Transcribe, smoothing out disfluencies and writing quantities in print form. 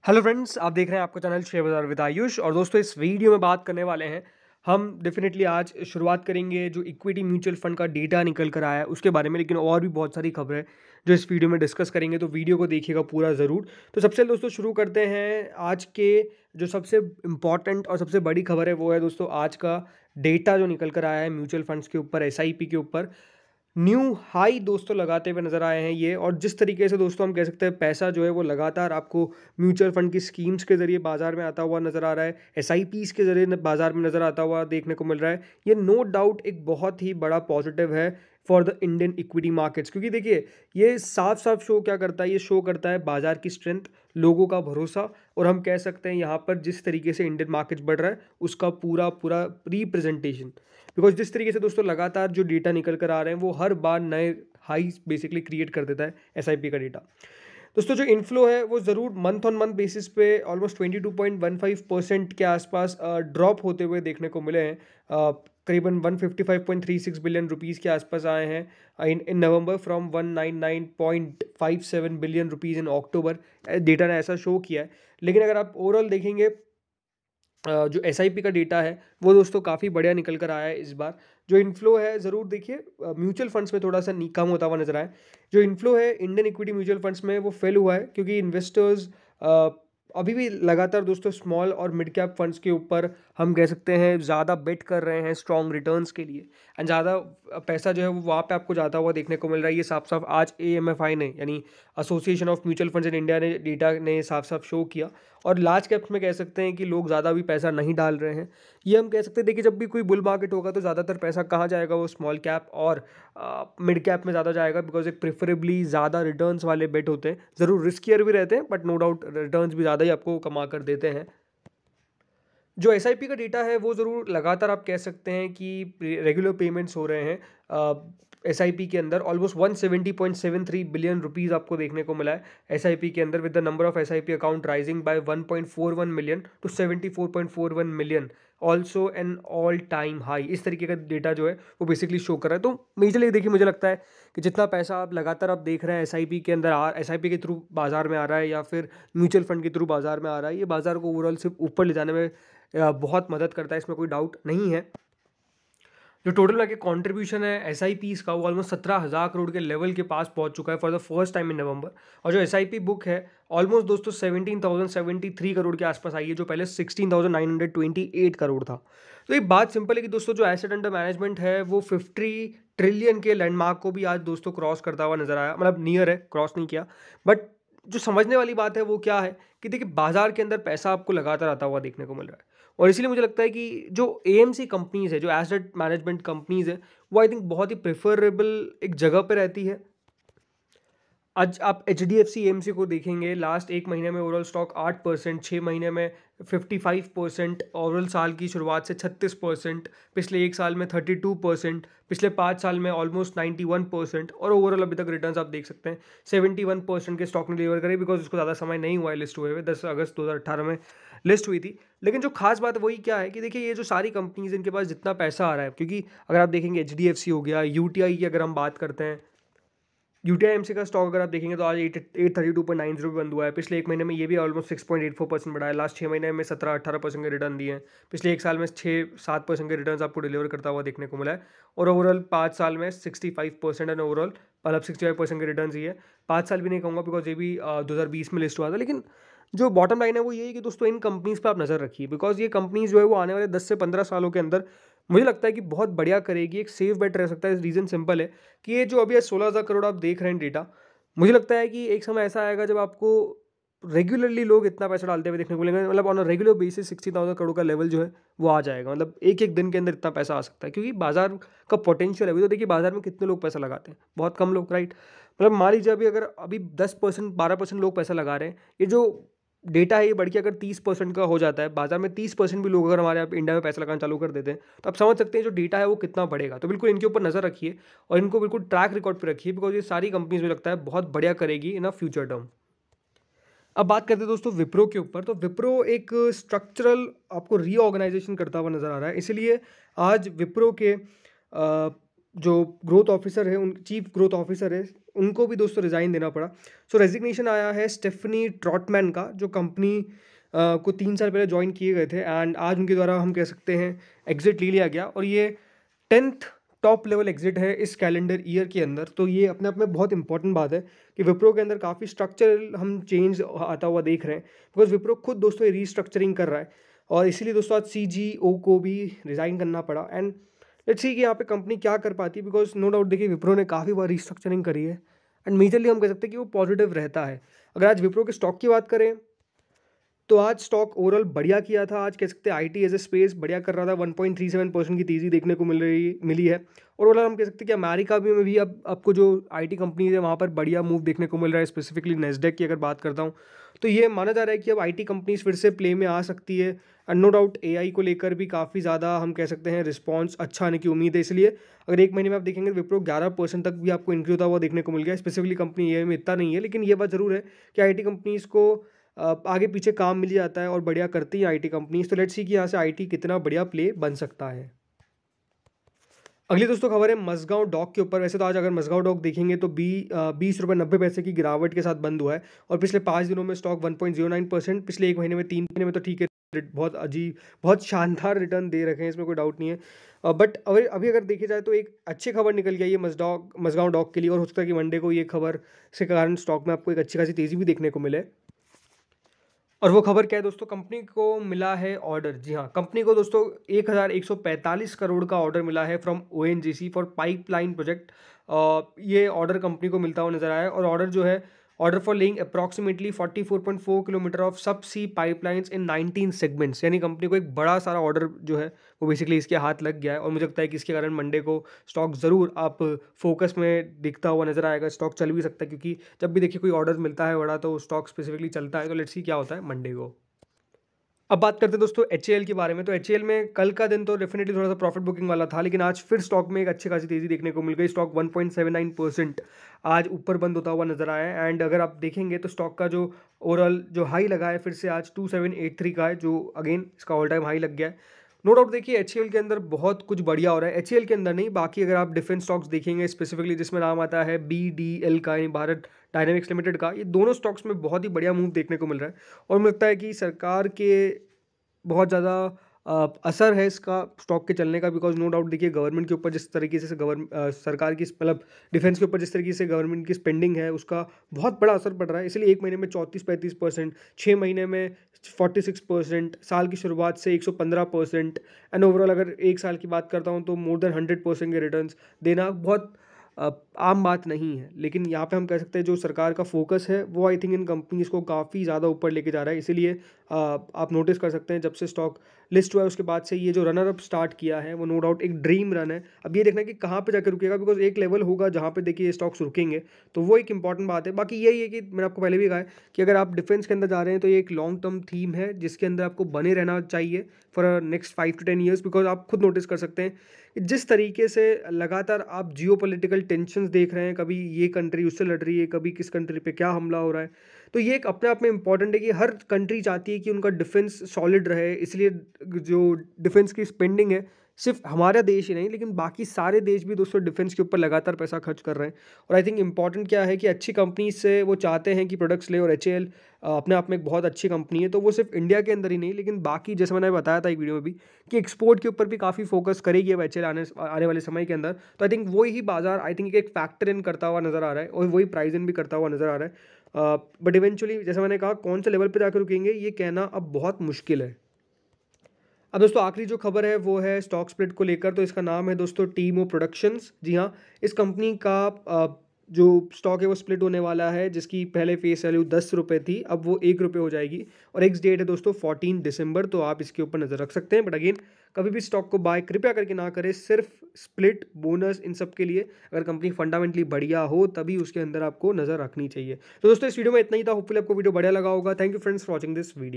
Hello friends, आप देख रहे हैं आपका चैनल शेयर बाज़ार विद आयुष। और दोस्तों, इस वीडियो में बात करने वाले हैं हम डेफिनेटली आज शुरुआत करेंगे जो इक्विटी म्यूचुअल फंड का डेटा निकल कर आया है उसके बारे में, लेकिन और भी बहुत सारी खबरें जो इस वीडियो में डिस्कस करेंगे, तो वीडियो को देखिएगा पूरा ज़रूर। तो सबसे पहले दोस्तों शुरू करते हैं आज के जो सबसे इम्पॉर्टेंट और सबसे बड़ी खबर है, वो है दोस्तों आज का डेटा जो निकल कर आया है म्यूचुअल फंड्स के ऊपर, एसआईपी के ऊपर न्यू हाई दोस्तों लगाते हुए नज़र आए हैं ये। और जिस तरीके से दोस्तों हम कह सकते हैं पैसा जो है वो लगातार आपको म्यूचुअल फंड की स्कीम्स के ज़रिए बाजार में आता हुआ नज़र आ रहा है, एसआईपीज़ के ज़रिए बाजार में नज़र आता हुआ देखने को मिल रहा है। ये नो डाउट एक बहुत ही बड़ा पॉजिटिव है for the Indian equity markets, क्योंकि देखिए ये साफ साफ शो क्या करता है, ये शो करता है बाजार की स्ट्रेंथ, लोगों का भरोसा। और हम कह सकते हैं यहाँ पर जिस तरीके से इंडियन मार्केट्स बढ़ रहा है उसका पूरा पूरा रिप्रेजेंटेशन, बिकॉज जिस तरीके से दोस्तों लगातार जो डेटा निकल कर आ रहे हैं वो हर बार नए हाई बेसिकली क्रिएट कर देता है एसआईपी का डेटा। दोस्तों जो इनफ्लो है वो ज़रूर मंथ ऑन मंथ बेसिस पे ऑलमोस्ट 22.15% के आसपास ड्रॉप होते हुए देखने को मिले हैं। करीबन 155.36 बिलियन रुपीज़ के आसपास आए हैं in November from 199.57 billion rupees in October. Data ने ऐसा शो किया है। लेकिन अगर आप ओवरऑल देखेंगे जो एसआईपी का डेटा है वो दोस्तों काफ़ी बढ़िया निकल कर आया है इस बार। जो इनफ्लो है ज़रूर देखिए म्यूचुअल फंड्स में थोड़ा सा कम होता हुआ नजर आया। जो इनफ्लो है इंडियन इक्विटी म्यूचुअल फंड्स में वो फेल हुआ है, क्योंकि इन्वेस्टर्स अभी भी लगातार दोस्तों स्मॉल और मिड कैप फंड्स के ऊपर हम कह सकते हैं ज़्यादा बेट कर रहे हैं स्ट्रॉन्ग रिटर्न्स के लिए, एंड ज़्यादा पैसा जो है वो वहाँ पे आपको जाता हुआ देखने को मिल रहा है। ये साफ साफ आज एएमएफआई ने, यानी association of mutual funds in India ने डेटा ने साफ साफ शो किया। और लार्ज कैप्स में कह सकते हैं कि लोग ज़्यादा भी पैसा नहीं डाल रहे हैं, ये हम कह सकते हैं। देखिए जब भी कोई बुल मार्केट होगा तो ज़्यादातर पैसा कहाँ जाएगा, वो स्मॉल कैप और मिड कैप में ज़्यादा जाएगा, बिकॉज एक प्रेफरेबली ज़्यादा रिटर्न्स वाले बेट होते हैं। ज़रूर रिस्कियर भी रहते हैं बट नो डाउट रिटर्न्स भी ज़्यादा ही आपको कमा कर देते हैं। जो एसआईपी का डेटा है वो ज़रूर लगातार आप कह सकते हैं कि रेगुलर पेमेंट्स हो रहे हैं एसआईपी के अंदर। ऑलमोस्ट 170.73 बिलियन रुपीज़ आपको देखने को मिला है एसआईपी के अंदर, with the number of SIP account rising by 1.41 million to 74.41 million, also an all time high. इस तरीके का डेटा जो है वो बेसिकली शो कर रहा है। तो मेजरली देखिए मुझे लगता है कि जितना पैसा आप लगातार आप देख रहे हैं एसआईपी के अंदर एसआईपी के थ्रू बाजार में आ रहा है या फिर म्यूचुअल फंड के थ्रू बाजार में आ रहा है, ये बाजार को ओवरऑल सिर्फ ऊपर ले जाने में बहुत मदद करता है, इसमें कोई डाउट नहीं है। जो टोटल मार्केट कंट्रीब्यूशन है एसआईपीज़ का वो ऑलमोस्ट 17,000 करोड़ के लेवल के पास पहुंच चुका है for the first time in November. और जो एसआईपी बुक है ऑलमोस्ट दोस्तों 17,073 करोड़ के आसपास आई है, जो पहले 16,928 करोड़ था। तो एक बात सिंपल है कि दोस्तों जो एसेट अंडर मैनेजमेंट है वो 50 ट्रिलियन के लैंडमार्क को भी आज दोस्तों क्रॉस करता हुआ नजर आया, मतलब नियर है, क्रॉस नहीं किया। बट जो समझने वाली बात है वो क्या है कि देखिए बाजार के अंदर पैसा आपको लगातार आता हुआ देखने को मिल रहा है। और इसीलिए मुझे लगता है कि जो एएमसी कंपनीज है, जो एसेट मैनेजमेंट कंपनीज है, वो आई थिंक बहुत ही प्रेफरेबल एक जगह पे रहती है। आज आप H D F C AMC को देखेंगे, लास्ट एक महीने में ओवरऑल स्टॉक 8%, 6 महीने में 55%, ओवरऑल साल की शुरुआत से 36%, पिछले एक साल में 32%, पिछले 5 साल में ऑलमोस्ट 91%, और ओवरऑल अभी तक रिटर्न्स आप देख सकते हैं 71% के स्टॉक ने डिलीवर करे, बिकॉज उसको ज़्यादा समय नहीं हुआ है लिस्ट हुए हुए, 10 अगस्त 2018 में लिस्ट हुई थी। लेकिन जो खास बात वही क्या है कि देखिए ये जो सारी कंपनीज इनके पास जितना पैसा आ रहा है, क्योंकि अगर आप देखेंगे एच डी एफ सी हो गया, यूटीआई की अगर हम बात करते हैं, यूटीआईएमसी का स्टॉक अगर आप देखेंगे तो आज 832.90 बंद हुआ है। पिछले एक महीने में ये भी ऑलमोस्ट 6.84% बढ़ा है। लास्ट 6 महीने में 17-18% के रिटर्न दिए हैं। पिछले एक साल में 6-7% के रिटर्न आपको डिलीवर करता हुआ देखने को मिला है। और ओवरऑल 5 साल में 65% एंड ओवरऑल मतलब 65% के रिटर्न दिए हैं। 5 साल भी नहीं कहूँगा बिकॉज ये भी 2020 में लिस्ट हुआ था। लेकिन जो बॉटम लाइन है वो ये है कि दोस्तों इन कंपनीज़ पर आप नज़र रखिए, बिकॉज ये कंपनीज जो है वो आने वाले 10 से 15 सालों के अंदर मुझे लगता है कि बहुत बढ़िया करेगी, एक सेफ बेट रह सकता है। रीज़न सिंपल है कि ये जो अभी 16,000 करोड़ आप देख रहे हैं डेटा, मुझे लगता है कि एक समय ऐसा आएगा जब आपको रेगुलरली लोग इतना पैसा डालते हुए देखने को मिलेंगे, मतलब on a regular basis 60,000 crore का लेवल जो है वो आ जाएगा। मतलब एक एक दिन के अंदर इतना पैसा आ सकता है, क्योंकि बाजार का पोटेंशियल है। अभी तो देखिए बाजार में कितने लोग पैसा लगाते हैं, बहुत कम लोग, राइट। मतलब मान लीजिए अभी 10% 12% लोग पैसा लगा रहे हैं, ये जो डेटा है ये बढ़ के अगर 30% का हो जाता है, बाजार में 30% भी लोग अगर हमारे यहाँ इंडिया में पैसा लगाना चालू कर देते हैं, तो आप समझ सकते हैं जो डेटा है वो कितना बढ़ेगा। तो बिल्कुल इनके ऊपर नज़र रखिए और इनको बिल्कुल ट्रैक रिकॉर्ड पे रखिए, बिकॉज ये सारी कंपनीज मुझे लगता है बहुत बढ़िया करेगी इन अ फ्यूचर टर्म। अब बात करते हैं दोस्तों विप्रो के ऊपर। तो विप्रो एक स्ट्रक्चरल आपको रीऑर्गेनाइजेशन करता हुआ नजर आ रहा है, इसलिए आज विप्रो के जो ग्रोथ ऑफिसर है, उन चीफ ग्रोथ ऑफिसर है, उनको भी दोस्तों रिज़ाइन देना पड़ा। सो रेजिग्नेशन आया है स्टेफनी ट्रॉटमैन का, जो कंपनी को 3 साल पहले ज्वाइन किए गए थे, एंड आज उनके द्वारा हम कह सकते हैं एग्जिट ले लिया गया, और ये 10th टॉप लेवल एग्जिट है इस कैलेंडर ईयर के अंदर। तो ये अपने आप में बहुत इंपॉर्टेंट बात है कि विप्रो के अंदर काफ़ी स्ट्रक्चरल हम चेंज आता हुआ देख रहे हैं, बिकॉज विप्रो खुद दोस्तों रीस्ट्रक्चरिंग कर रहा है, और इसीलिए दोस्तों आज सीजीओ को भी रिज़ाइन करना पड़ा। एंड लेट्स सी कि यहाँ पे कंपनी क्या कर पाती है, बिकॉज नो डाउट देखिए विप्रो ने काफ़ी बार रीस्ट्रक्चरिंग करी है, एंड मेजरली हम कह सकते हैं कि वो पॉजिटिव रहता है। अगर आज विप्रो के स्टॉक की बात करें तो आज स्टॉक ओवरऑल बढ़िया किया था। आज कह सकते हैं आईटी एज ए स्पेस बढ़िया कर रहा था, 1.37% की तेज़ी देखने को मिली है। और ओवरऑल हम कह सकते हैं कि अमेरिका में भी अब आपको जो आईटी कंपनीज है वहाँ पर बढ़िया मूव देखने को मिल रहा है। स्पेसिफिकली नेस्डेक की अगर बात करता हूँ तो ये माना जा रहा है कि अब आईटी कंपनीज फिर से प्ले में आ सकती है, एंड नो डाउट एआई को लेकर भी काफ़ी ज़्यादा हम कह सकते हैं रिस्पॉन्स अच्छा आने की उम्मीद है। इसलिए अगर एक महीने में आप देखेंगे विप्रो 11% तक भी आपको इंक्रीज होता हुआ देखने को मिल गया। स्पेसिफिकली कंपनी एआई में इतना नहीं है, लेकिन ये बात ज़रूर है कि आईटी कंपनीज़ को आगे पीछे काम मिल जाता है और बढ़िया करती है आईटी कंपनीज। तो लेट्स सी कि यहाँ से आईटी कितना बढ़िया प्ले बन सकता है। अगली दोस्तों खबर है मझगांव डॉक के ऊपर। वैसे तो आज अगर मझगांव डॉक देखेंगे तो 20 रुपये 90 पैसे की गिरावट के साथ बंद हुआ है, और पिछले 5 दिनों में स्टॉक 1.09%, पिछले एक महीने में 3 महीने में तो ठीक है, बहुत अजीब बहुत शानदार रिटर्न दे रखे हैं, इसमें कोई डाउट नहीं है। बट अभी अगर देखी जाए तो एक अच्छी खबर निकल के आई है मझगांव डॉक के लिए, और हो सकता है कि मंडे को ये खबर से कारण स्टॉक में आपको एक अच्छी खासी तेज़ी भी देखने को मिले। और वो खबर क्या है दोस्तों, कंपनी को मिला है ऑर्डर। जी हाँ, कंपनी को दोस्तों 1145 करोड़ का ऑर्डर मिला है from ONGC for pipeline project. ये ऑर्डर कंपनी को मिलता हुआ नजर आया है, और ऑर्डर जो है order for laying approximately 44.4 kilometre of सब सी पाइपलाइंस इन 19 सेगमेंट्स। यानी कंपनी को एक बड़ा सारा ऑर्डर जो है वो बेसिकली इसके हाथ लग गया है, और मुझे लगता है कि इसके कारण मंडे को स्टॉक ज़रूर आप फोकस में दिखता हुआ नजर आएगा। स्टॉक चल भी सकता है, क्योंकि जब भी देखिए कोई ऑर्डर मिलता है बड़ा तो स्टॉक स्पेसिफिकली चलता है। तो लेट्स सी क्या होता है मंडे को। अब बात करते हैं दोस्तों एचएएल के बारे में। तो एचएएल में कल का दिन तो डेफिनेटली थोड़ा सा प्रॉफिट बुकिंग वाला था, लेकिन आज फिर स्टॉक में एक अच्छी खासी तेज़ी देखने को मिल गई। स्टॉक 1.79% आज ऊपर बंद होता हुआ नजर आया है, एंड अगर आप देखेंगे तो स्टॉक का जो ओवरऑल जो हाई लगा है फिर से आज 2783 का है, जो अगेन इसका ऑल टाइम हाई लग गया है। नो डाउट देखिए एचएएल के अंदर बहुत कुछ बढ़िया हो रहा है। एचएएल के अंदर नहीं, बाकी अगर आप डिफेंस स्टॉक्स देखेंगे स्पेसिफिकली जिसमें नाम आता है बीडीएल का, यानी भारत डायनेमिक्स लिमिटेड का, ये दोनों स्टॉक्स में बहुत ही बढ़िया मूव देखने को मिल रहा है। और मुझे लगता है कि सरकार के बहुत ज़्यादा असर है इसका स्टॉक के चलने का, बिकॉज नो डाउट देखिए गवर्नमेंट के ऊपर जिस तरीके से सरकार की मतलब डिफेंस के ऊपर जिस तरीके से गवर्नमेंट की स्पेंडिंग है उसका बहुत बड़ा असर पड़ रहा है। इसलिए एक महीने में 34-35%, 6 महीने में 46%, साल की शुरुआत से 115%, एंड ओवरऑल अगर एक साल की बात करता हूँ तो मोर देन 100% के रिटर्न्स देना बहुत आम बात नहीं है। लेकिन यहाँ पे हम कह सकते हैं जो सरकार का फोकस है वो आई थिंक इन कंपनीज़ को काफ़ी ज़्यादा ऊपर लेके जा रहा है। इसीलिए आप नोटिस कर सकते हैं जब से स्टॉक लिस्ट हुआ है उसके बाद से ये जो रनर अप स्टार्ट किया है वो नो डाउट एक ड्रीम रन है। अब ये देखना है कि कहाँ पे जाकर रुकेगा, बिकॉज एक लेवल होगा जहाँ पे देखिए ये स्टॉक्स रुकेंगे, तो वो एक इंपॉर्टेंट बात है। बाकी यही है कि मैंने आपको पहले भी कहा है कि अगर आप डिफेंस के अंदर जा रहे हैं तो ये एक लॉन्ग टर्म थीम है जिसके अंदर आपको बने रहना चाहिए for next 5 to 10 years, because आप खुद नोटिस कर सकते हैं कि जिस तरीके से लगातार आप जियोपॉलिटिकल टेंशन्स देख रहे हैं, कभी ये कंट्री उससे लड़ रही है, कभी किस कंट्री पे क्या हमला हो रहा है, तो ये एक अपने आप में इंपॉर्टेंट है कि हर कंट्री चाहती है कि उनका डिफेंस सॉलिड रहे। इसलिए जो डिफेंस की स्पेंडिंग है सिर्फ हमारा देश ही नहीं लेकिन बाकी सारे देश भी दोस्तों डिफेंस के ऊपर लगातार पैसा खर्च कर रहे हैं। और आई थिंक इंपॉर्टेंट क्या है कि अच्छी कंपनी से वो चाहते हैं कि प्रोडक्ट्स ले, और एचएएल अपने आप में एक बहुत अच्छी कंपनी है, तो वो सिर्फ इंडिया के अंदर ही नहीं लेकिन बाकी जैसे मैंने बताया था एक वीडियो में भी कि एक्सपोर्ट के ऊपर भी काफ़ी फोकस करेगी अब एचएएल आने वाले समय के अंदर। तो आई थिंक वही बाजार आई थिंक एक फैक्टर इन करता हुआ नजर आ रहा है, और वही प्राइस इन भी करता हुआ नजर आ रहा है। बट इवेंचुअली जैसे मैंने कहा कौन से लेवल पे जाकर रुकेंगे ये कहना अब बहुत मुश्किल है। अब दोस्तों आखिरी जो खबर है वो है स्टॉक स्प्लिट को लेकर। तो इसका नाम है दोस्तों टीमो प्रोडक्शंस। जी हाँ, इस कंपनी का जो स्टॉक है वो स्प्लिट होने वाला है, जिसकी पहले फेस वैल्यू 10 रुपये थी, अब वो 1 रुपये हो जाएगी, और एक्स डेट है दोस्तों 14 दिसंबर। तो आप इसके ऊपर नज़र रख सकते हैं। बट अगेन कभी भी स्टॉक को बाय कृपया करके ना करें सिर्फ स्प्लिट बोनस इन सब के लिए। अगर कंपनी फंडामेंटली बढ़िया हो तभी उसके अंदर आपको नज़र रखनी चाहिए। तो दोस्तों इस वीडियो में इतना ही था। होपफुली आपको वीडियो बढ़िया लगा होगा। Thank you friends for watching this video.